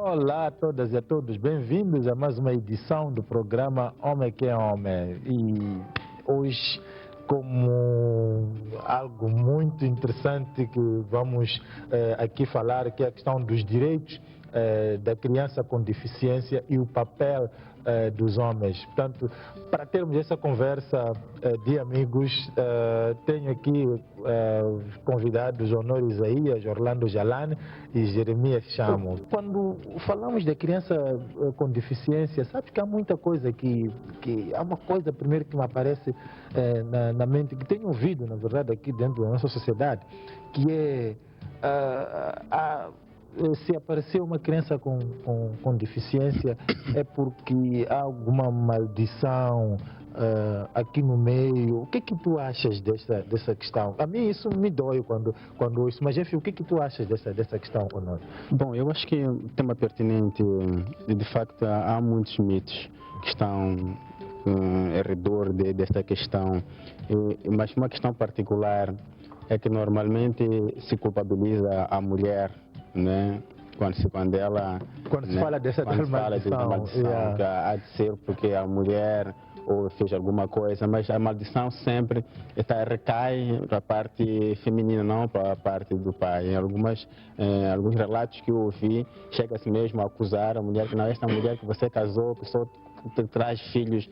Olá a todas e a todos, bem-vindos a mais uma edição do programa Homem que é Homem. E hoje, como algo muito interessante que vamos aqui falar, que é a questão dos direitos da criança com deficiência e o papel dos homens. Portanto, para termos essa conversa de amigos, tenho aqui os convidados Honor Isaías, Orlando Jalane e Jeremias Chamo. Quando falamos da criança com deficiência, sabe que há muita coisa que há uma coisa primeiro que me aparece na mente, que tenho ouvido, na verdade, aqui dentro da nossa sociedade, que é se aparecer uma criança com deficiência é porque há alguma maldição aqui no meio. O que é que tu achas dessa questão? A mim isso me dói quando ouço, mas enfim, o que é que tu achas dessa questão, Honor? Bom, eu acho que é um tema pertinente e de facto há muitos mitos que estão ao redor desta questão, mas uma questão particular é que normalmente se culpabiliza a mulher, né? Quando se fala dessa maldição, que há de ser porque a mulher ou fez alguma coisa, mas a maldição sempre recai para a parte feminina, não para a parte do pai. Em alguns relatos que eu ouvi, chega-se mesmo a acusar a mulher que não é esta mulher que você casou, que só traz filhos,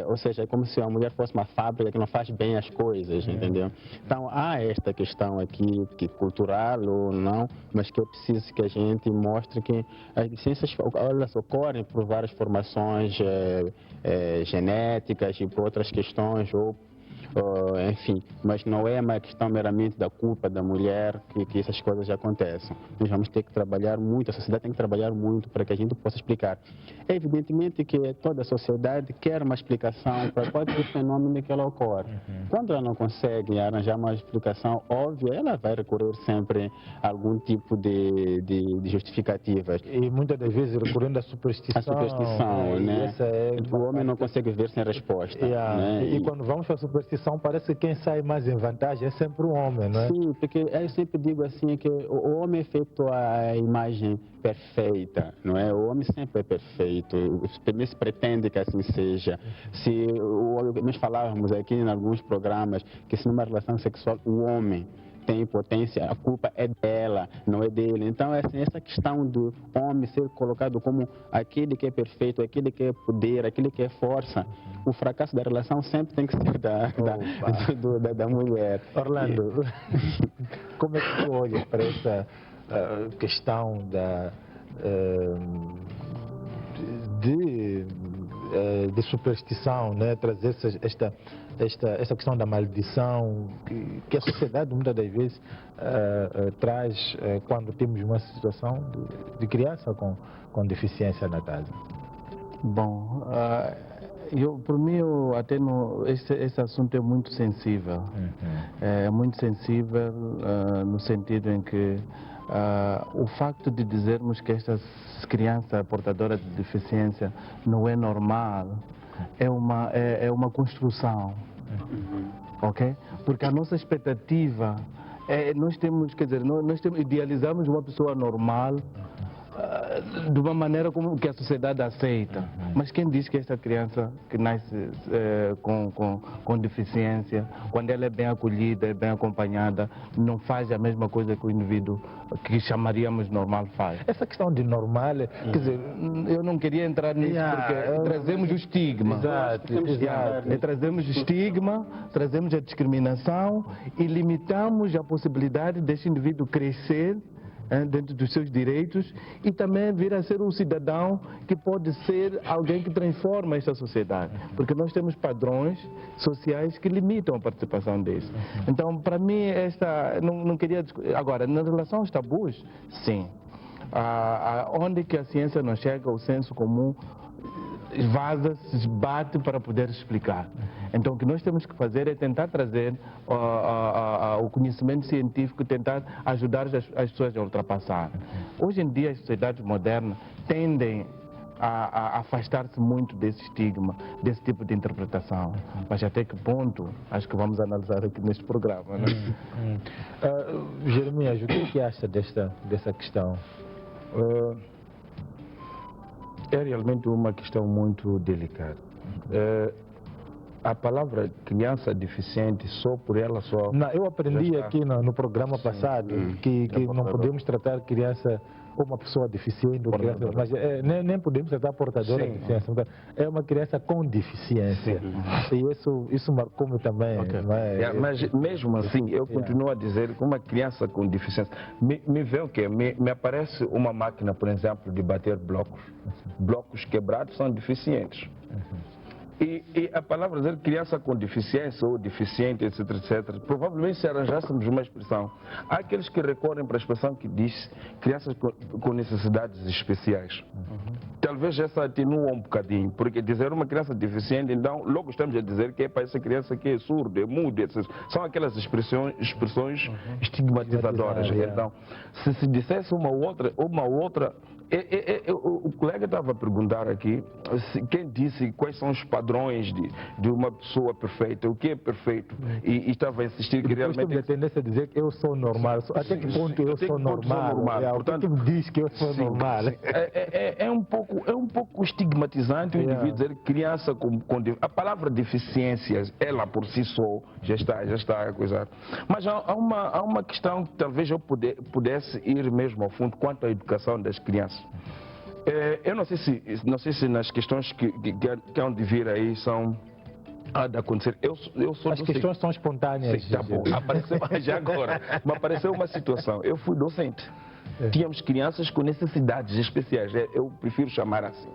ou seja, é como se a mulher fosse uma fábrica que não faz bem as coisas, entendeu? Então há esta questão aqui, que cultural ou não, mas que é preciso que a gente mostre que as deficiências elas ocorrem por várias formações genéticas e por outras questões, enfim, mas não é uma questão meramente da culpa da mulher que essas coisas acontecem. Nós vamos ter que trabalhar muito, a sociedade tem que trabalhar muito para que a gente possa explicar. É evidentemente que toda a sociedade quer uma explicação para qualquer fenômeno que ela ocorre. Quando ela não consegue arranjar uma explicação óbvia, ela vai recorrer sempre a algum tipo de justificativas. E muitas das vezes recorrendo à superstição. A superstição, né? O homem não consegue ver sem resposta. Né? E quando vamos para a superstição, parece que quem sai mais em vantagem é sempre o homem, não é? Sim, porque eu sempre digo assim que o homem é feito a imagem perfeita, não é? O homem sempre é perfeito, nem se pretende que assim seja. Se nós falávamos aqui em alguns programas que se numa relação sexual o homem tem potência, a culpa é dela, não é dele. Então, assim, essa questão do homem ser colocado como aquele que é perfeito, aquele que é poder, aquele que é força, o fracasso da relação sempre tem que ser da mulher. Orlando, como é que tu olhas para essa questão de superstição, né? Trazer esta questão da maldição que a sociedade muitas das vezes traz quando temos uma situação de criança com deficiência na casa? Bom, por mim, esse assunto é muito sensível. É muito sensível no sentido em que o facto de dizermos que esta criança portadora de deficiência não é normal é uma construção, ok? Porque a nossa expectativa nós idealizamos uma pessoa normal de uma maneira como que a sociedade aceita. Mas quem diz que esta criança que nasce com deficiência, quando ela é bem acolhida, é bem acompanhada, não faz a mesma coisa que o indivíduo que chamaríamos normal faz? Essa questão de normal, quer dizer, eu não queria entrar nisso porque trazemos o estigma. Exato. Trazemos o estigma, trazemos a discriminação e limitamos a possibilidade deste indivíduo crescer dentro dos seus direitos e também vir a ser um cidadão que pode ser alguém que transforma esta sociedade, porque nós temos padrões sociais que limitam a participação deles. Então, para mim, não queria... Agora, na relação aos tabus, sim. Onde que a ciência não chega, o senso comum vaza, se esbate para poder explicar. Então, o que nós temos que fazer é tentar trazer o conhecimento científico, tentar ajudar as pessoas a ultrapassar. Hoje em dia, as sociedades modernas tendem a afastar-se muito desse estigma, desse tipo de interpretação. Mas até que ponto, acho que vamos analisar aqui neste programa. Né? Jeremias, o que acha dessa questão? É realmente uma questão muito delicada. A palavra criança deficiente, só por ela só... Não, eu aprendi aqui no programa passado que não podemos tratar criança ou uma pessoa deficiente, ou criança, mas nem podemos tratar portadora de deficiência. É uma criança com deficiência. E isso marcou-me também. Não é? Mas mesmo assim, eu continuo a dizer que uma criança com deficiência... Me vê o quê? Me aparece uma máquina, por exemplo, de bater blocos. Blocos quebrados são deficientes. E a palavra dizer criança com deficiência ou deficiente, etc, etc, provavelmente se arranjássemos uma expressão, há aqueles que recorrem para a expressão que diz crianças com necessidades especiais. Talvez essa atenua um bocadinho, porque dizer uma criança deficiente, então logo estamos a dizer que é para essa criança que é surda, é muda, etc. São aquelas expressões estigmatizadoras. Então, se se dissesse uma outra o colega estava a perguntar aqui quem disse quais são os padrões de uma pessoa perfeita, o que é perfeito, e estava a insistir que realmente... Eu tenho a tendência a dizer que eu sou normal, até que ponto eu sou normal? Portanto, o que diz que eu sou normal? É um pouco estigmatizante o indivíduo dizer criança com... A palavra deficiência, ela por si só, já está a coisa. Mas há uma questão que talvez eu pudesse ir mesmo ao fundo quanto à educação das crianças. Eu não sei se nas questões que hão de vir aí são de acontecer. As questões são espontâneas. Sim, tá bom. Apareceu já agora. Mas apareceu uma situação. Eu fui docente. Tínhamos crianças com necessidades especiais. Eu prefiro chamar assim.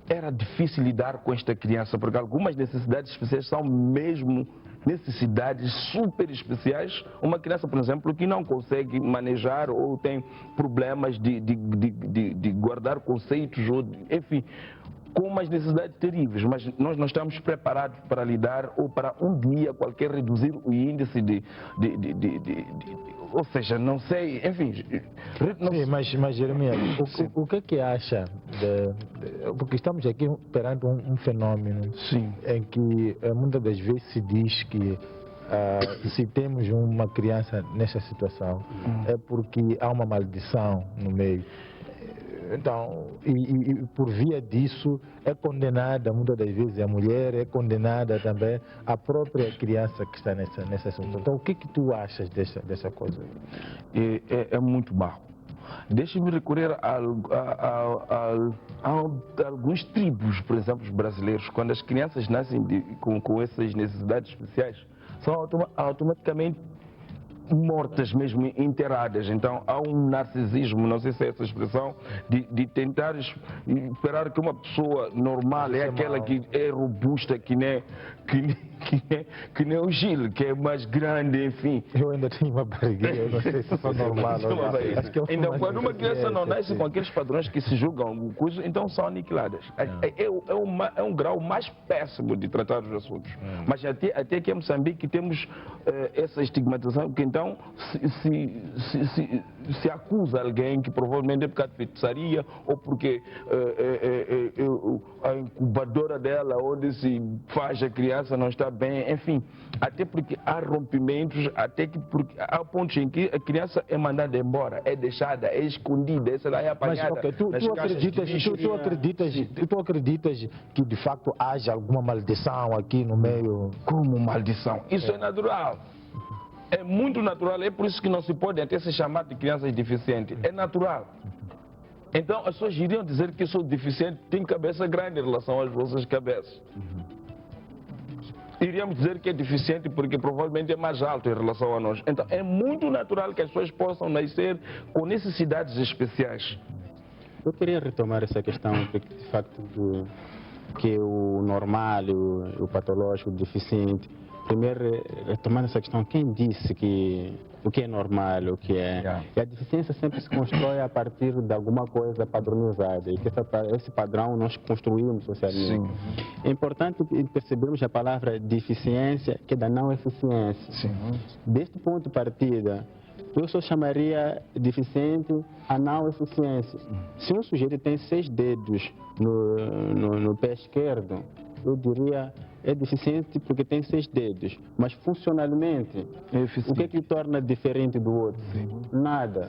Era difícil lidar com esta criança, porque algumas necessidades especiais são mesmo necessidades super especiais. Uma criança, por exemplo, que não consegue manejar ou tem problemas de guardar conceitos, ou enfim, com umas necessidades terríveis, mas nós não estamos preparados para lidar ou para um dia qualquer reduzir o índice ou seja, não sei, enfim... Sim, mas Jeremias, o que acha? Porque estamos aqui perante um fenômeno em que muitas das vezes se diz que se temos uma criança nessa situação é porque há uma maldição no meio. Então, e por via disso é condenada muitas das vezes a mulher, é condenada também a própria criança que está nessa situação. Então, o que tu achas dessa coisa? É muito mal. Deixa-me recorrer a alguns tribos, por exemplo, os brasileiros, quando as crianças nascem com essas necessidades especiais, são automaticamente mortas mesmo, enterradas. Então há um narcisismo, não sei se é essa expressão, de tentar esperar que uma pessoa normal é aquela que é robusta, que nem o Gil, que é mais grande, enfim. Eu ainda tenho uma barriguinha, eu não sei se sou normal. Então, quando uma criança não nasce com aqueles padrões que se julgam, então são aniquiladas. É um grau mais péssimo de tratar os assuntos. Mas até aqui em Moçambique temos essa estigmatização, que então se acusa alguém que provavelmente é por causa de feitiçaria ou porque a incubadora dela, onde se faz a criança, não está bem, enfim, até porque há rompimentos, porque há pontos em que a criança é mandada embora, é deixada, é escondida, essa lá é apanhada. Mas tu acreditas que de facto haja alguma maldição aqui no meio? Como maldição? Isso é natural. É muito natural, é por isso que não se pode até se chamar de crianças deficientes. É natural. Então as pessoas iriam dizer que eu sou deficiente, tenho cabeça grande em relação às vossas cabeças. Iríamos dizer que é deficiente porque provavelmente é mais alto em relação a nós. Então é muito natural que as pessoas possam nascer com necessidades especiais. Eu queria retomar essa questão de facto que o normal, o patológico, o deficiente. Primeiro, retomando essa questão, quem disse que o que é normal, o que é... E a deficiência sempre se constrói a partir de alguma coisa padronizada. E que esse padrão nós construímos socialmente. Sim. É importante percebermos a palavra deficiência, que é da não eficiência. Sim. Deste ponto de partida, eu só chamaria deficiente a não eficiência. Se um sujeito tem 6 dedos no pé esquerdo, eu diria é deficiente porque tem 6 dedos, mas funcionalmente, o que é que o torna diferente do outro? Nada.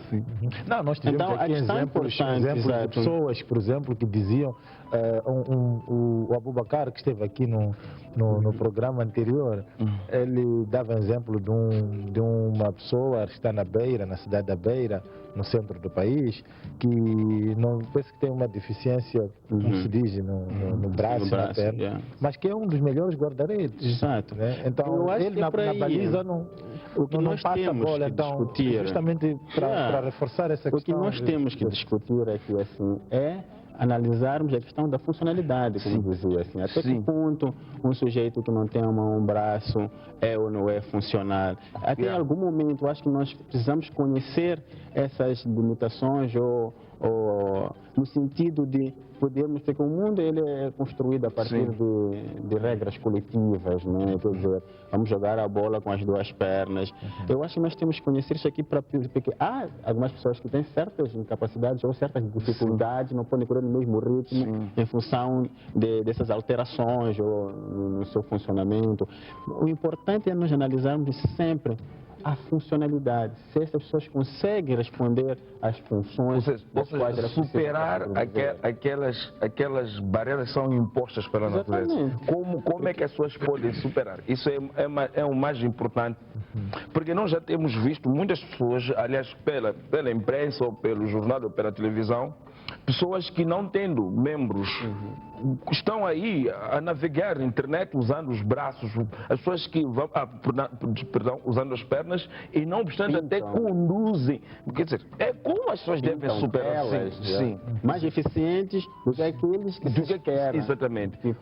Não, nós tivemos Então, a aqui questão exemplos importante, de exato. pessoas, por exemplo, que diziam, o Abubakar, que esteve aqui no programa anterior, ele dava exemplo de uma pessoa que está na Beira, na cidade da Beira, no centro do país, que não penso que tem uma deficiência, como se diz, no braço, na perna, mas que é um dos melhores guarda-redes. Exato. Né? Então, Eu acho ele que é por na aí. baliza não passa a bola, então, justamente para reforçar essa questão. O que nós temos que discutir aqui assim, é analisarmos a questão da funcionalidade, como dizia, assim, até que ponto um sujeito que não tem um braço é ou não é funcional. Até em algum momento, eu acho que nós precisamos conhecer essas limitações ou no sentido de podermos, porque o mundo ele é construído a partir de regras coletivas, né? Quer dizer, vamos jogar a bola com as 2 pernas. Eu acho que nós temos que conhecer isso aqui porque há algumas pessoas que têm certas incapacidades ou certas dificuldades, não podem correr no mesmo ritmo em função dessas alterações ou no seu funcionamento. O importante é nós analisarmos sempre a funcionalidade, se essas pessoas conseguem responder às funções, ou seja, superar aquelas barreiras que são impostas pela natureza. Como é que as pessoas podem superar? Isso é o mais importante, porque nós já temos visto muitas pessoas, aliás, pela imprensa, ou pelo jornal, ou pela televisão, pessoas que não tendo membros estão aí a navegar na internet usando os braços, as pessoas que vão, usando as pernas e não obstante até conduzem. Quer dizer, como as pessoas devem superar? Sim. Mais eficientes do que aqueles que se querem. Exatamente.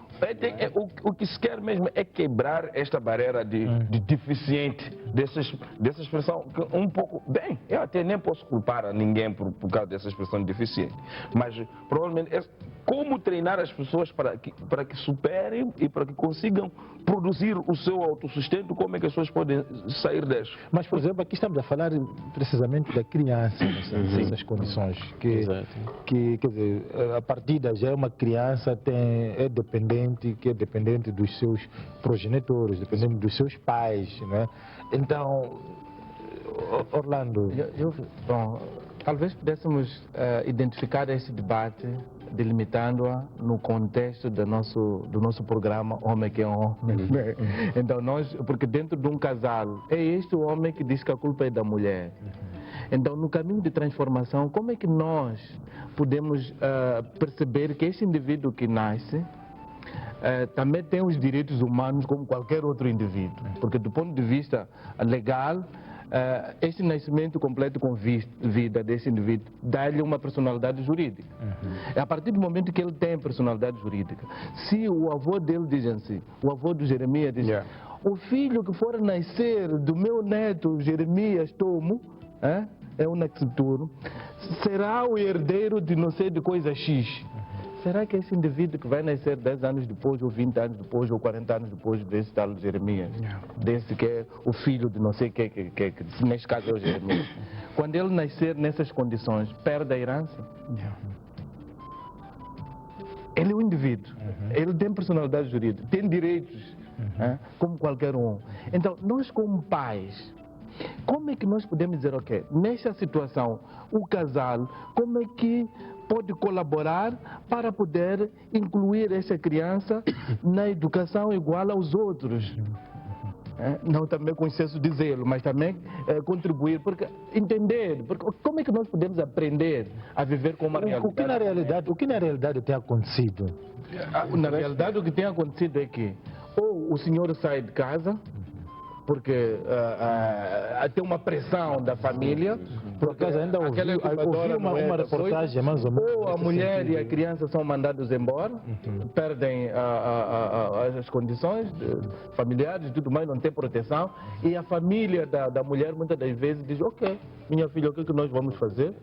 O que se quer mesmo é quebrar esta barreira de deficiente, dessa expressão, que um pouco, bem, eu até nem posso culpar a ninguém por causa dessa expressão de deficiente, mas provavelmente como treinar as pessoas para que superem e para que consigam produzir o seu autossustento, como é que as pessoas podem sair dessa? Mas, por exemplo, aqui estamos a falar precisamente da criança, nessas condições, que quer dizer, a partida já é uma criança, é dependente dos seus progenitores, dependente dos seus pais, né? Então, Orlando... Bom, talvez pudéssemos identificar esse debate delimitando-a no contexto do nosso programa Homem que é Homem. Então porque dentro de um casal, é este o homem que diz que a culpa é da mulher. Então, no caminho de transformação, como é que nós podemos perceber que este indivíduo que nasce também tem os direitos humanos como qualquer outro indivíduo? Porque do ponto de vista legal, este nascimento completo com vida desse indivíduo dá-lhe uma personalidade jurídica. A partir do momento que ele tem personalidade jurídica, se o avô dele diz assim, o avô do Jeremias diz, o filho que for nascer do meu neto Jeremias Tomo, é um nascituro, será o herdeiro de não sei de coisa X. Será que esse indivíduo que vai nascer 10 anos depois, ou 20 anos depois, ou 40 anos depois desse tal Jeremias, desse que é o filho de não sei o que neste caso é o Jeremias, quando ele nascer nessas condições, perde a herança? Ele é um indivíduo, ele tem personalidade jurídica, tem direitos, como qualquer um. Então, nós como pais, como é que nós podemos dizer, ok, nesta situação, o casal, como é que pode colaborar para poder incluir essa criança na educação igual aos outros? Não também com excesso de zelo, mas também contribuir, porque entender, porque como é que nós podemos aprender a viver com uma realidade? O que na realidade tem acontecido? Na realidade o que tem acontecido é que ou o senhor sai de casa, porque tem uma pressão da família. Por acaso ainda ouvi uma reportagem mais ou menos. Ou a mulher e a criança são mandados embora, perdem as condições familiares e tudo mais, não tem proteção. E a família da mulher muitas das vezes diz, ok, minha filha, o que é que nós vamos fazer?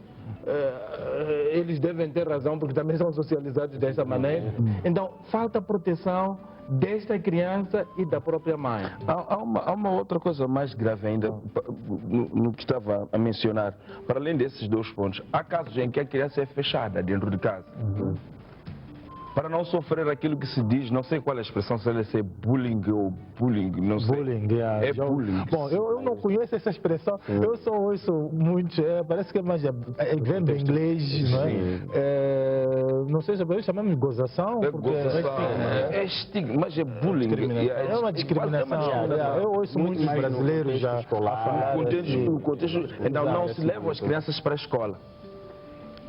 Eles devem ter razão porque também são socializados dessa maneira. Então, falta proteção desta criança e da própria mãe. Há uma outra coisa mais grave ainda, no que estava a mencionar. Para além desses 2 pontos, há casos em que a criança é fechada dentro de casa. para não sofrer aquilo que se diz, não sei qual é a expressão, se ela é bullying ou bullying, não sei. Bullying, yeah. É bullying. Bom, eu não conheço essa expressão, eu só ouço muito, parece que é mais, vem do inglês, não é? Não sei se chamamos de gozação, É porque gozação, é estigma, mas é bullying. é uma discriminação. Eu ouço muitos brasileiros já falar no contexto, então não se levam as crianças para a escola.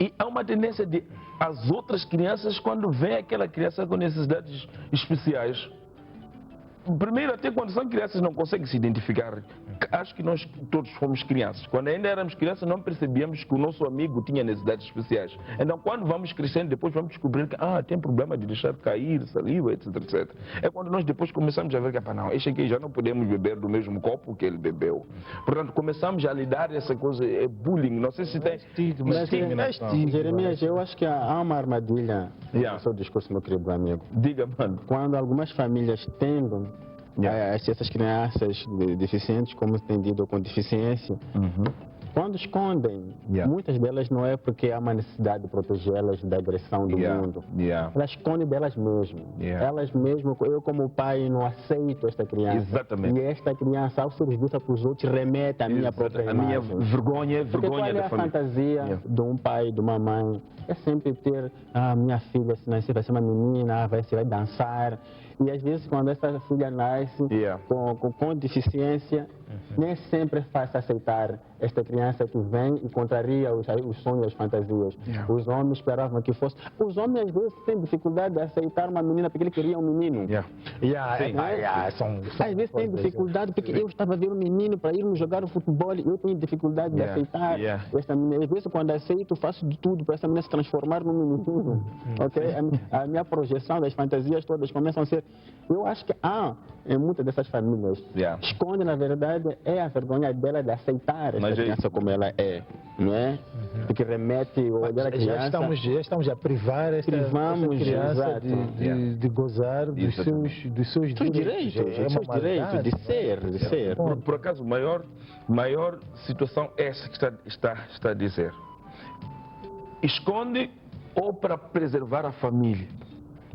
E há uma tendência de as outras crianças, quando vem aquela criança com necessidades especiais, primeiro, até quando são crianças não conseguem se identificar. Acho que nós todos fomos crianças. Quando ainda éramos crianças não percebíamos que o nosso amigo tinha necessidades especiais. Então quando vamos crescendo, depois vamos descobrir que tem problema de deixar cair saliva, etc, etc. É quando nós depois começamos a ver que não, este aqui já não podemos beber do mesmo copo que ele bebeu. Portanto, começamos a lidar essa coisa, é bullying. Não sei se tem estigma. Jeremias, eu acho que há uma armadilha no seu discurso, meu querido amigo. Diga, mano. Quando algumas famílias tendem essas crianças deficientes, como tendido com deficiência, quando escondem, muitas delas não é porque há uma necessidade de protegê-las da agressão do mundo. Elas escondem delas mesmas. Elas mesmas, eu como pai não aceito esta criança. Exatamente. E esta criança, ao ser vista para os outros, remete à minha própria imagem. A minha vergonha, porque qual é a fantasia de um pai, de uma mãe? É sempre ter, minha filha, se nascer vai ser uma menina, vai dançar. E às vezes quando essa filha nasce com deficiência, nem sempre é fácil aceitar esta criança que vem e contraria os sonhos e as fantasias. Os homens esperavam que fosse. Os homens às vezes têm dificuldade de aceitar uma menina porque ele queria um menino. Às vezes tem dificuldade porque eu estava a ver um menino para irmos jogar o futebol e eu tenho dificuldade de aceitar esta menina. Às vezes quando aceito faço de tudo para essa menina se transformar num menino. A minha projeção das fantasias todas começam a ser. Eu acho que em muitas dessas famílias esconde na verdade é a vergonha dela de aceitar essa criança como ela é, não é? Porque remete o olhar da criança. Já estamos a privar essa criança de gozar dos seus direitos. De ser. Por acaso, maior situação é essa que está a dizer. Esconde ou para preservar a família,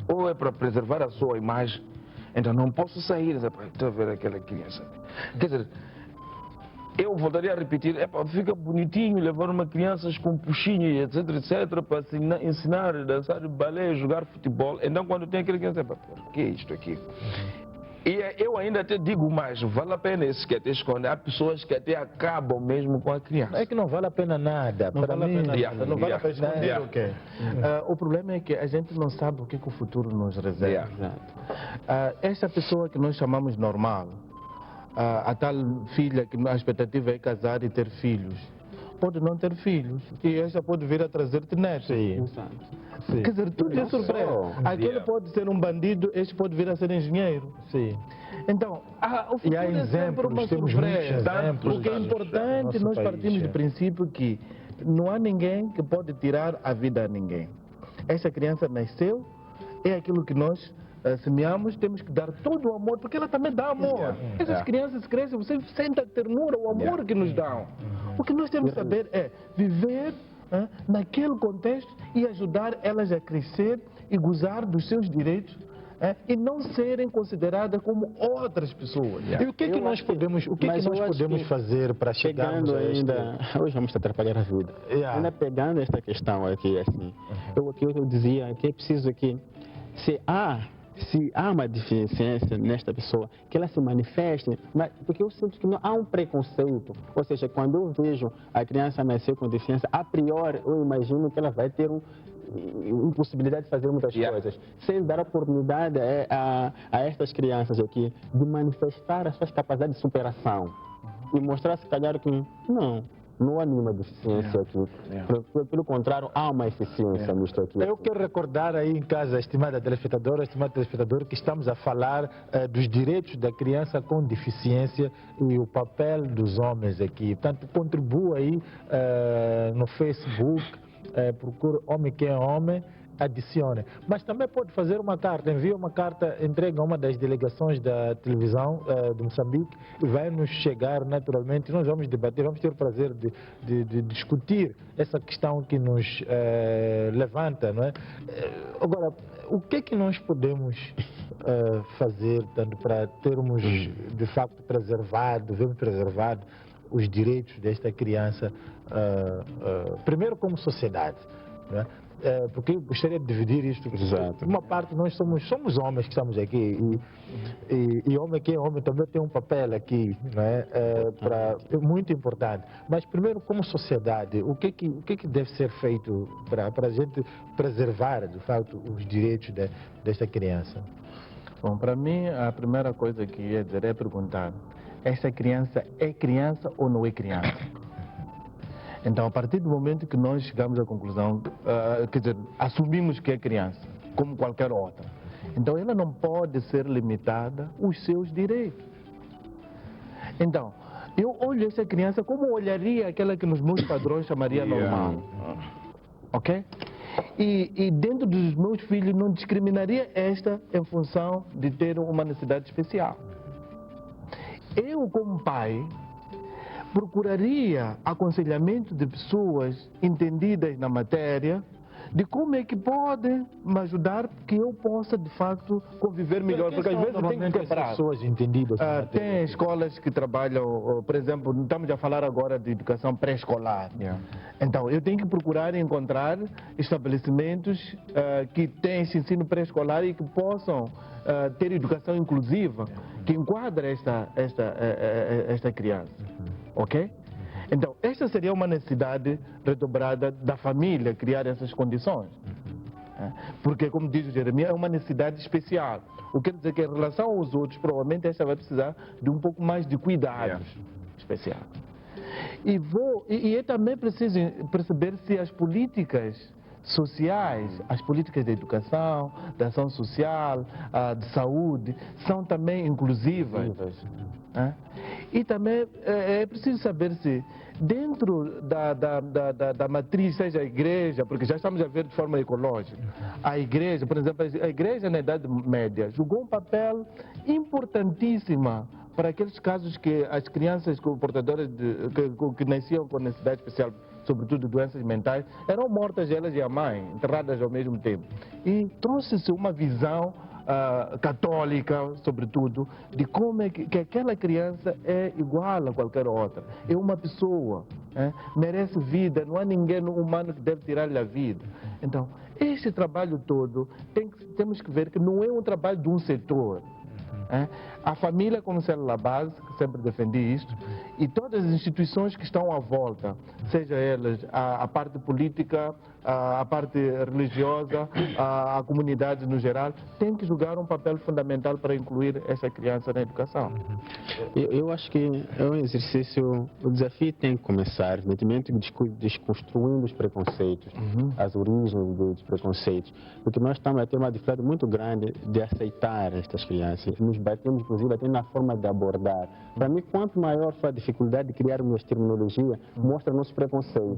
ou é para preservar a sua imagem. Então não posso sair, estou a ver aquela criança. Quer dizer, eu voltaria a repetir, fica bonitinho levar uma criança com puxinho, etc, etc, para ensinar a dançar balé, jogar futebol. Então quando tem aquela criança, por que isto aqui? E eu ainda até digo mais, vale a pena esses que até escondem. Há pessoas que até acabam mesmo com a criança. É que não vale a pena nada. Não vale a pena esconder o quê? O problema é que a gente não sabe o que o futuro nos reserva. Essa pessoa que nós chamamos normal, a tal filha que a expectativa é casar e ter filhos, pode não ter filhos e essa pode vir a trazer-te netos. Quer dizer, tudo é surpresa. Aquele pode ser um bandido, este pode vir a ser engenheiro. Então, o futuro é sempre uma surpresa. O que é importante, nós partimos do princípio que não há ninguém que pode tirar a vida a ninguém. Essa criança nasceu, é aquilo que nós semeamos, temos que dar todo o amor, porque ela também dá amor. Essas crianças crescem, você sente a ternura, o amor que nos dão. O que nós temos que saber é viver naquele contexto e ajudar elas a crescer e gozar dos seus direitos e não serem consideradas como outras pessoas. E o que é que nós podemos, fazer para chegarmos a ainda hoje vamos atrapalhar a vida. Ainda pegando esta questão aqui assim, eu dizia que é preciso que se há uma deficiência nesta pessoa, que ela se manifeste, porque eu sinto que não há um preconceito. Ou seja, quando eu vejo a criança nascer com deficiência, a priori eu imagino que ela vai ter impossibilidade de fazer muitas coisas, sem dar oportunidade a estas crianças aqui de manifestar as suas capacidades de superação e mostrar, se calhar, que não há nenhuma deficiência aqui. Pelo contrário, há uma eficiência nisto aqui. Eu quero recordar aí em casa, estimado telespectador, que estamos a falar dos direitos da criança com deficiência e o papel dos homens aqui. Portanto, contribua aí no Facebook, procure Homem que é Homem adicione. Mas também pode fazer uma carta, envia uma carta, entrega a uma das delegações da televisão de Moçambique e vai nos chegar naturalmente. Nós vamos debater, vamos ter o prazer de discutir essa questão que nos levanta, não é? Agora, o que é que nós podemos fazer tanto para termos de facto vermos preservado os direitos desta criança, primeiro como sociedade, não é? Porque eu gostaria de dividir isto. Exato. Uma parte nós somos homens que estamos aqui e homem que é homem também tem um papel aqui, não é? É muito importante. Mas primeiro como sociedade, o que que deve ser feito para a gente preservar de fato os direitos desta criança? Bom, para mim a primeira coisa que ia dizer é perguntar: esta criança é criança ou não é criança? Então, a partir do momento que nós chegamos à conclusão, quer dizer, assumimos que é criança, como qualquer outra, então ela não pode ser limitada os seus direitos. Então, eu olho essa criança como olharia aquela que nos meus padrões chamaria normal. Ok? E dentro dos meus filhos não discriminaria esta em função de ter uma necessidade especial. Eu, como pai, procuraria aconselhamento de pessoas entendidas na matéria, de como é que podem me ajudar que eu possa, de facto, conviver melhor. Porque às vezes eu tenho que quebrar. Pessoas entendidas na matéria. Tem escolas que trabalham, por exemplo, estamos a falar agora de educação pré-escolar. Então, eu tenho que procurar encontrar estabelecimentos que têm esse ensino pré-escolar e que possam ter educação inclusiva, que enquadra esta criança. Ok? Então, esta seria uma necessidade redobrada da família, criar essas condições. Porque, como diz o Jeremias, é uma necessidade especial. O que quer dizer que, em relação aos outros, provavelmente esta vai precisar de um pouco mais de cuidados especiais. E é também preciso perceber se as políticas sociais, as políticas de educação, de ação social, de saúde, são também inclusivas. E também é preciso saber se dentro da matriz, seja a igreja, porque já estamos a ver de forma ecológica, a igreja, por exemplo, a igreja na Idade Média jogou um papel importantíssimo para aqueles casos que as crianças portadoras que nasciam com necessidade especial, sobretudo doenças mentais, eram mortas elas e a mãe, enterradas ao mesmo tempo. E trouxe-se uma visão católica, sobretudo, de como é que aquela criança é igual a qualquer outra. É uma pessoa, merece vida, não há ninguém humano que deve tirar-lhe a vida. Então, este trabalho todo, temos que ver que não é um trabalho de um setor. A família como célula base, que sempre defendi isto, e todas as instituições que estão à volta, seja elas a parte política, a parte religiosa, a comunidade no geral, tem que jogar um papel fundamental para incluir essa criança na educação. Eu acho que é um exercício, o desafio tem que começar, evidentemente, desconstruindo os preconceitos, as origens dos preconceitos, porque nós estamos a ter uma dificuldade muito grande de aceitar estas crianças. Nos batemos, inclusive, até na forma de abordar. Para mim, quanto maior for a dificuldade de criarmos terminologia, mostra o nosso preconceito.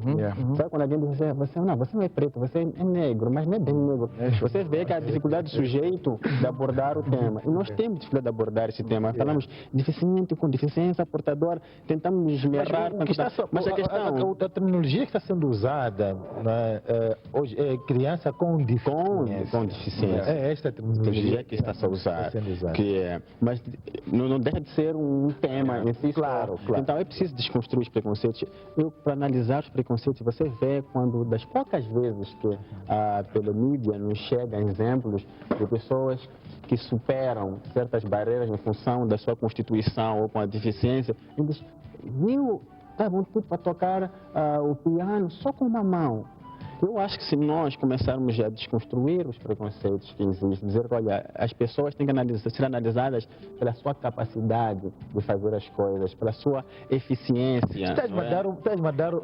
Sabe quando alguém diz, você não é preto, você é negro, mas não é bem negro. Você vê que a dificuldade do sujeito de abordar o tema. E nós temos dificuldade de abordar esse tema. Falamos deficiente com deficiência portadora, tentamos nos esmerar. Mas a questão... A terminologia que está sendo usada, né, hoje é criança com deficiência. Com deficiência. É esta terminologia que está a usar. Mas não deixa de ser um tema em si. Claro. Então é preciso desconstruir os preconceitos. Para analisar os preconceitos, você vê quando, das poucas vezes que pela mídia nos chegam exemplos de pessoas que superam certas barreiras em função da sua constituição ou com a deficiência, eles estavam tudo para tocar o piano só com uma mão. Eu acho que se nós começarmos a desconstruir os preconceitos que existem, dizer que, olha, as pessoas têm que ser analisadas pela sua capacidade de fazer as coisas, pela sua eficiência.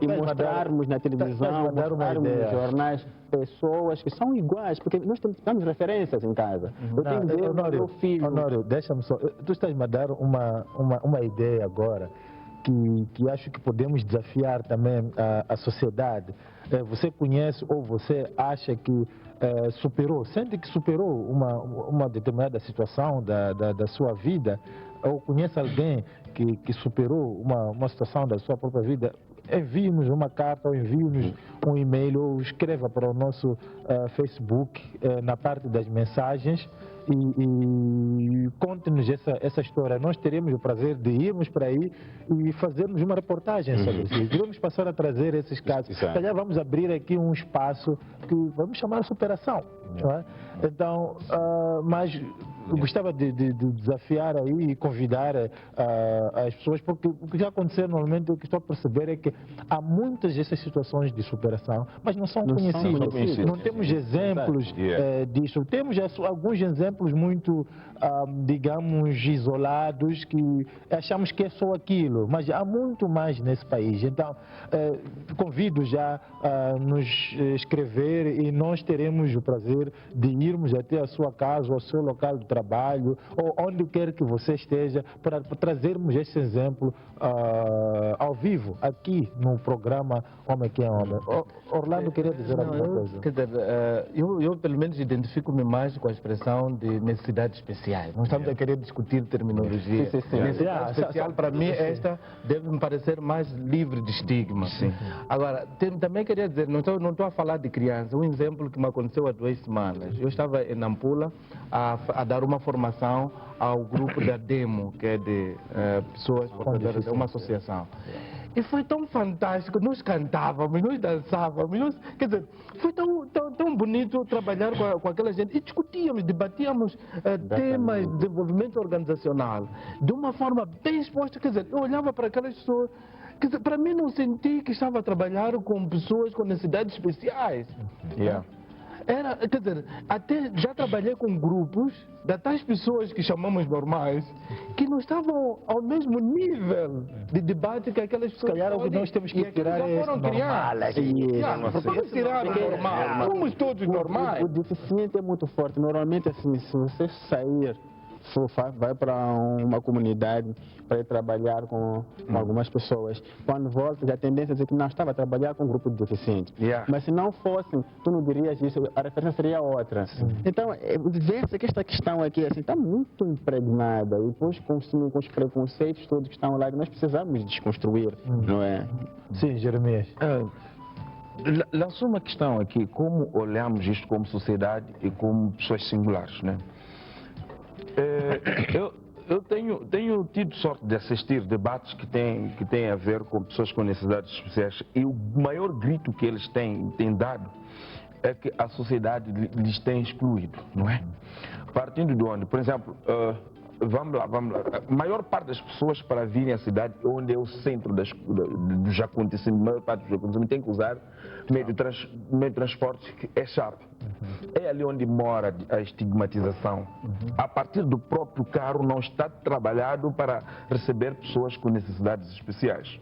E mostrarmos na televisão, mostrarmos nos jornais pessoas que são iguais, porque nós temos referências em casa. Eu tenho que ver meu filho. Honório, deixa-me só. Tu estás-me a dar uma ideia agora que acho que podemos desafiar também a sociedade. Você conhece ou você acha que superou, sente que superou uma determinada situação da sua vida, ou conhece alguém que superou uma situação da sua própria vida, envie-nos uma carta ou envie-nos um e-mail ou escreva para o nosso Facebook na parte das mensagens e conte-nos essa história. Nós teremos o prazer de irmos para aí e fazermos uma reportagem sobre isso. E vamos passar a trazer esses casos. Calhar vamos abrir aqui um espaço que vamos chamar de superação. Não é? Então, mas eu gostava de desafiar aí e convidar as pessoas, porque o que já aconteceu normalmente, o que estou a perceber é que há muitas dessas situações de superação, mas não são conhecidas. Não temos exemplos disso. Temos alguns exemplos muito, digamos, isolados, que achamos que é só aquilo, mas há muito mais nesse país. Então, convido já a nos escrever e nós teremos o prazer de irmos até a sua casa, ao seu local de trabalho, ou onde quer que você esteja, para trazermos esse exemplo ao vivo, aqui no programa Homem que é Homem. Orlando queria dizer alguma coisa. Quer dizer, eu pelo menos identifico-me mais com a expressão de necessidades especiais. Não estamos a querer discutir terminologia. Necessidade especial, para mim, esta deve me parecer mais livre de estigma. Agora, também queria dizer, não estou a falar de criança, um exemplo que me aconteceu há 2 semanas. Eu estava em Nampula a dar uma formação ao grupo da DEMO, que é de pessoas portadoras, é uma associação. E foi tão fantástico, nós cantávamos, nós dançávamos, quer dizer, foi tão bonito trabalhar com aquela gente e discutíamos, debatíamos temas de desenvolvimento organizacional de uma forma bem exposta, quer dizer, eu olhava para aquelas pessoas, quer dizer, para mim não senti que estava a trabalhar com pessoas com necessidades especiais. Quer dizer, até já trabalhei com grupos de tais pessoas que chamamos normais, que não estavam ao mesmo nível de debate que aquelas pessoas. Se calhar o que nós temos que tirar é normal. Vamos tirar o normal. Somos todos normais. O deficiente é muito forte. Normalmente, assim, se você sair, vai para uma comunidade para ir trabalhar com algumas pessoas. Quando volta, a tendência é dizer que não estava a trabalhar com um grupo de deficientes. Mas se não fossem, tu não dirias isso, a referência seria outra. Então, vê-se que esta questão aqui assim, está muito impregnada. E depois, com os preconceitos todos que estão lá, nós precisamos desconstruir, não é? Sim, Jeremias. Lançou uma questão aqui, como olhamos isto como sociedade e como pessoas singulares, né? Eu tenho tido sorte de assistir debates que têm a ver com pessoas com necessidades especiais, e o maior grito que eles têm dado é que a sociedade lhes tem excluído, não é? Partindo de onde? Por exemplo, vamos lá. A maior parte das pessoas, para virem à cidade, onde é o centro dos acontecimentos, a maior parte dos acontecimentos, tem que usar meio de transporte que é chapa. É ali onde mora a estigmatização. A partir do próprio carro não está trabalhado para receber pessoas com necessidades especiais.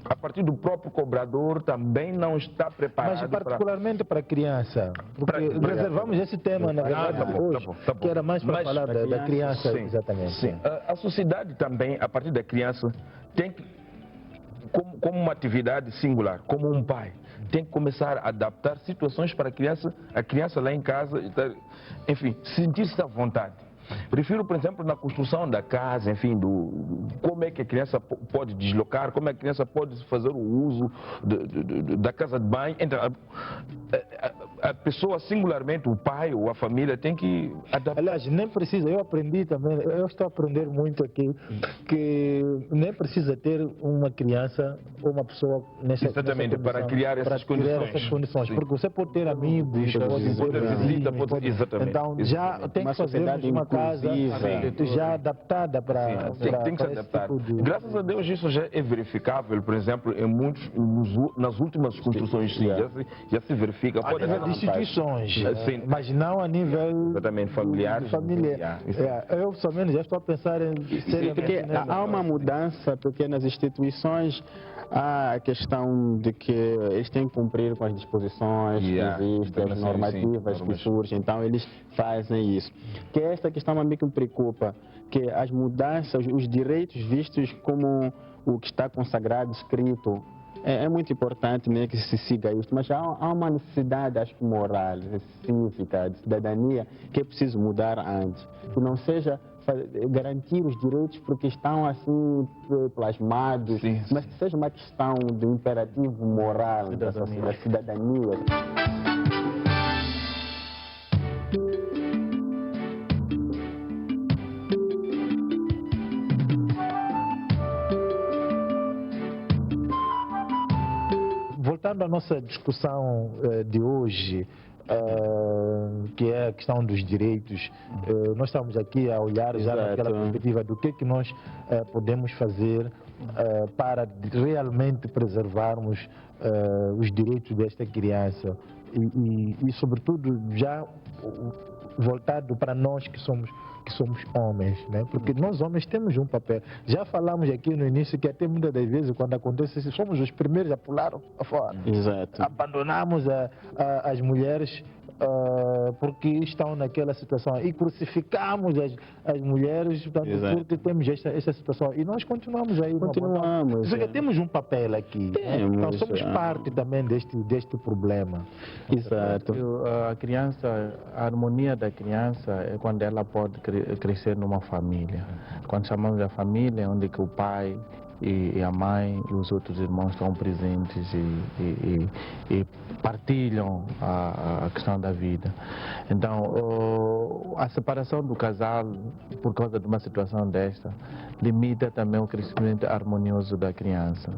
A partir do próprio cobrador também não está preparado. Mas particularmente para a criança. Porque reservamos esse tema, na verdade, hoje, que era mais para falar da criança. Sim, exatamente. Sim. A sociedade também, a partir da criança, tem que, como uma atividade singular, como um pai, tem que começar a adaptar situações para a criança lá em casa, enfim, sentir-se à vontade. Prefiro, por exemplo, na construção da casa, enfim, como é que a criança pode deslocar, como é que a criança pode fazer o uso da casa de banho. Então, a pessoa, singularmente, o pai ou a família, tem que adaptar. Aliás, nem precisa, eu aprendi também, eu estou a aprender muito aqui, que nem precisa ter uma criança ou uma pessoa nessa exatamente, para criar essas condições. Porque você pode ter amigos, pode ter exatamente. Então, já tem que fazer uma casa já adaptada para tem que se adaptar. Tipo Graças a Deus isso já é verificável, por exemplo, nas últimas construções já se verifica. A nível de instituições, mas não a nível exatamente familiar. Eu somente já estou a pensar em porque há uma mudança, porque nas instituições há a questão de que eles têm que cumprir com as disposições que existem, as normativas que surgem, então eles fazem isso. Que esta questão a mim que me preocupa, que as mudanças, os direitos vistos como o que está consagrado, escrito é muito importante, né, que se siga isso, mas há uma necessidade, acho que moral, cívica, de cidadania, que é preciso mudar antes. Que não seja garantir os direitos porque estão assim plasmados, Sim, mas que seja uma questão de imperativo moral da cidadania. Voltando à nossa discussão de hoje, que é a questão dos direitos, nós estamos aqui a olhar já naquela perspectiva do que nós podemos fazer para realmente preservarmos os direitos desta criança e sobretudo, já voltado para nós que somos homens, né? Porque nós homens temos um papel. Já falamos aqui no início que até muitas das vezes quando acontece isso, somos os primeiros a pular fora. Exato. Abandonamos as mulheres porque estão naquela situação e crucificamos as mulheres, portanto, porque temos essa situação e nós continuamos aí. Continuamos. Porque temos um papel aqui. Temos, então somos parte também deste problema. Exato. A criança, a harmonia da criança é quando ela pode crescer numa família. Quando chamamos a família, onde que o pai e a mãe e os outros irmãos estão presentes e partilham a questão da vida. Então, a separação do casal por causa de uma situação desta limita também o crescimento harmonioso da criança.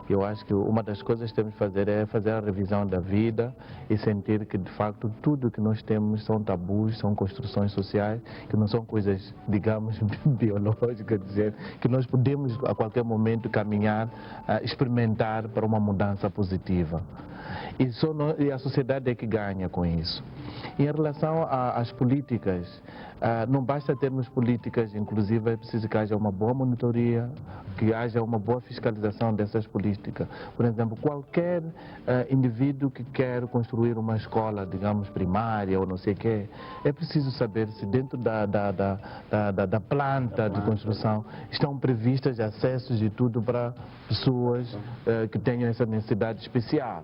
Eu acho que uma das coisas que temos que fazer é fazer a revisão da vida e sentir que, de facto, tudo que nós temos são tabus, são construções sociais, que não são coisas, digamos, biológicas, dizer, que nós podemos, a qualquer momento, caminhar, experimentar para uma mudança positiva. E a sociedade é que ganha com isso. Em relação às políticas, não basta termos políticas inclusivas, é preciso que haja uma boa monitoria, que haja uma boa fiscalização dessas políticas. Por exemplo, qualquer indivíduo que quer construir uma escola, digamos, primária ou não sei o quê, é preciso saber se dentro da planta de construção estão previstas acessos e tudo para pessoas que tenham essa necessidade especial.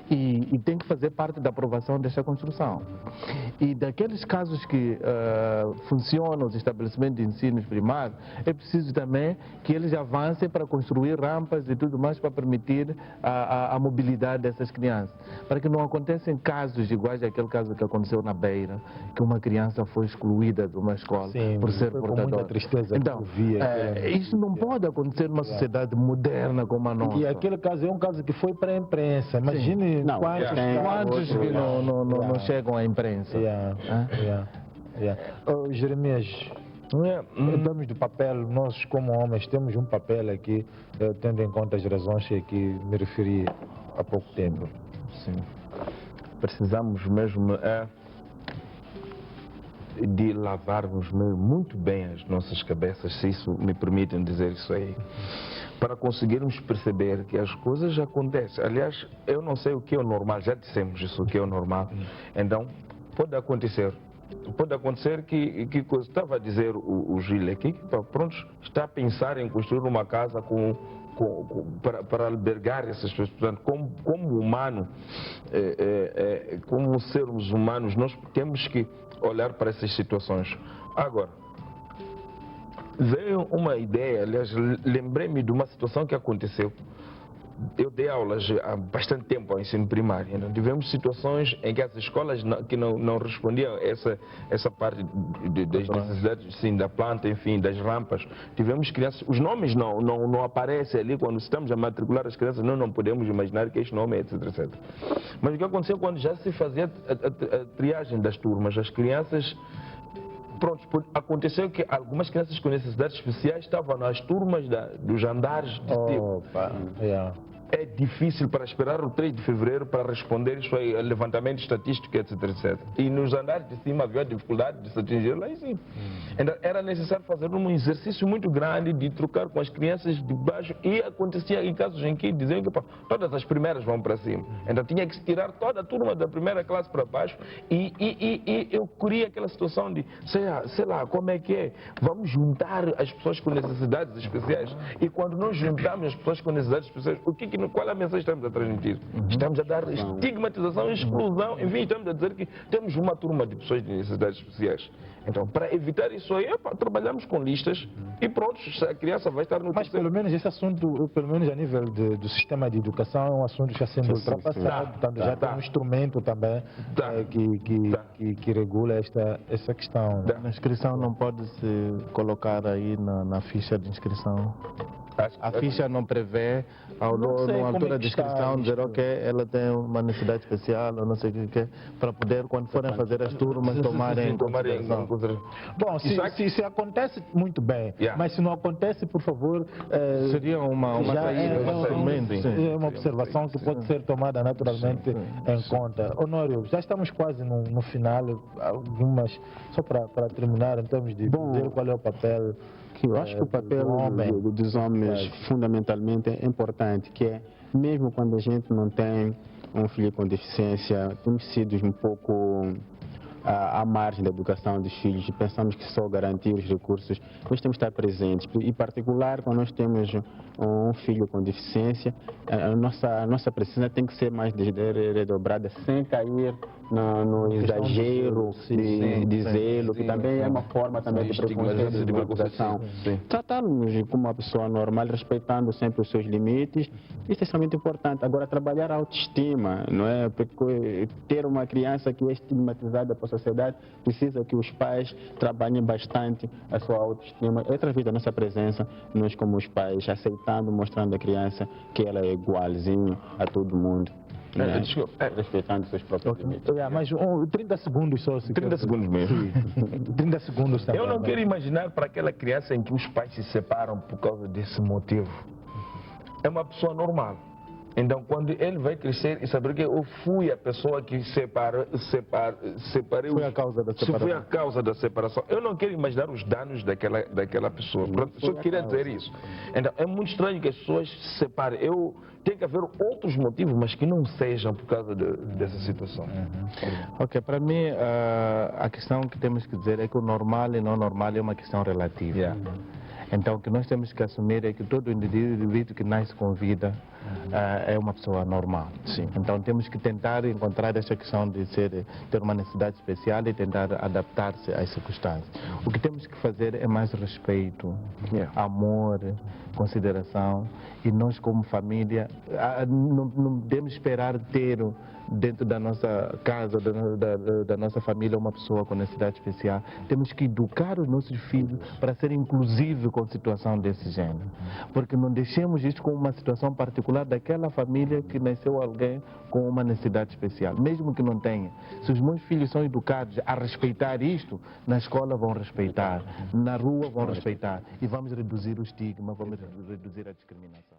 E tem que fazer parte da aprovação desta construção. E daqueles casos que funcionam os estabelecimentos de ensino primário, é preciso também que eles avancem para construir rampas e tudo mais para permitir a mobilidade dessas crianças. Para que não aconteçam casos iguais àquele caso que aconteceu na Beira, que uma criança foi excluída de uma escola por ser portadora. Então, isso não pode acontecer numa sociedade moderna como a nossa. E aquele caso é um caso que foi para a imprensa. Imagine quantos que não chegam à imprensa. Jeremias, em termos de papel, nós como homens temos um papel aqui, tendo em conta as razões que aqui me referi há pouco tempo. Sim. Precisamos mesmo de lavarmos muito bem as nossas cabeças, se isso me permitem dizer isso aí, para conseguirmos perceber que as coisas acontecem. Aliás, eu não sei o que é o normal, já dissemos isso, o que é o normal. Então, pode acontecer que estava a dizer o Gil aqui, que pronto, está a pensar em construir uma casa para albergar essas pessoas. Portanto, como humano, como seres humanos, nós temos que olhar para essas situações. Agora, veio uma ideia, aliás, lembrei-me de uma situação que aconteceu. Eu dei aulas há bastante tempo ao ensino primário. Então, tivemos situações em que as escolas que não respondiam a essa parte das necessidades, sim, da planta, enfim, das rampas. Tivemos crianças, os nomes não aparecem ali quando estamos a matricular as crianças, não podemos imaginar que este nome é, etc, etc. Mas o que aconteceu quando já se fazia a triagem das turmas, as crianças... Pronto, aconteceu que algumas crianças com necessidades especiais estavam nas turmas dos andares de tipo. É difícil para esperar o 3 de fevereiro para responder isso aí, levantamento estatístico, etc, etc. E nos andares de cima havia dificuldade de se atingir lá em cima. Então, era necessário fazer um exercício muito grande de trocar com as crianças de baixo e acontecia em casos em que diziam que todas as primeiras vão para cima. Então tinha que se tirar toda a turma da primeira classe para baixo e eu queria aquela situação de, sei lá, como é que é? Vamos juntar as pessoas com necessidades especiais e quando nós juntamos as pessoas com necessidades especiais, o que qual é a mensagem que estamos a transmitir? Estamos a dar estigmatização, exclusão, enfim, estamos a dizer que temos uma turma de pessoas de necessidades especiais. Então, para evitar isso aí, trabalhamos com listas e pronto, a criança vai estar no Mas pelo menos esse assunto, pelo menos a nível do sistema de educação, é um assunto que já sendo ultrapassado, portanto, já tem um instrumento também que regula essa questão. A inscrição não pode se colocar aí na ficha de inscrição. A ficha não prevê, na altura de inscrição, dizer ok, ela tem uma necessidade especial, ou não sei o que, para poder, quando forem fazer as turmas, tomarem em consideração. Bom, se acontece, muito bem, mas se não acontece, por favor, seria uma saída. É uma observação que pode ser tomada naturalmente em conta. Honório, já estamos quase no final, algumas, só para terminar, em termos de dizer qual é o papel. Eu acho que o papel dos homens fundamentalmente é importante, que é, mesmo quando a gente não tem um filho com deficiência, temos sido um pouco à margem da educação dos filhos, pensamos que só garantir os recursos, nós temos que estar presentes, em particular quando nós temos um filho com deficiência, a nossa presença tem que ser mais redobrada, sem cair no exagero de zelo, que também é uma forma também de preconceito, de educação. Tratá-los como uma pessoa normal, respeitando sempre os seus limites, isso é extremamente importante. Agora, trabalhar a autoestima, não é? Porque ter uma criança que é estigmatizada pela sociedade, precisa que os pais trabalhem bastante a sua autoestima, é através da nossa presença, nós como os pais, aceitando, mostrando à criança que ela é igualzinho a todo mundo. Respeitando seus próprios limites. Mas 30 segundos só. 30 segundos mesmo. 30 segundos também. Eu não quero imaginar para aquela criança em que os pais se separam por causa desse motivo. É uma pessoa normal. Então, quando ele vai crescer e saber que eu fui a pessoa que separei. Foi a causa da separação. Foi a causa da separação. Eu não quero imaginar os danos daquela pessoa. Pronto, só queria dizer isso. Então, é muito estranho que as pessoas se separem. Tem que haver outros motivos, mas que não sejam por causa dessa situação. Ok, para mim, a questão que temos que dizer é que o normal e não normal é uma questão relativa. Então, o que nós temos que assumir é que todo indivíduo que nasce com vida é uma pessoa normal. Então, temos que tentar encontrar essa questão de ter uma necessidade especial e tentar adaptar-se às circunstâncias. O que temos que fazer é mais respeito, amor, consideração, e nós como família não podemos esperar ter dentro da nossa casa, da nossa família, uma pessoa com necessidade especial. Temos que educar os nossos filhos para ser inclusivos com situação desse gênero. Porque não deixemos isto com uma situação particular daquela família que nasceu alguém com uma necessidade especial, mesmo que não tenha. Se os meus filhos são educados a respeitar isto, na escola vão respeitar, na rua vão respeitar, e vamos reduzir o estigma, vamos reduzir a discriminação.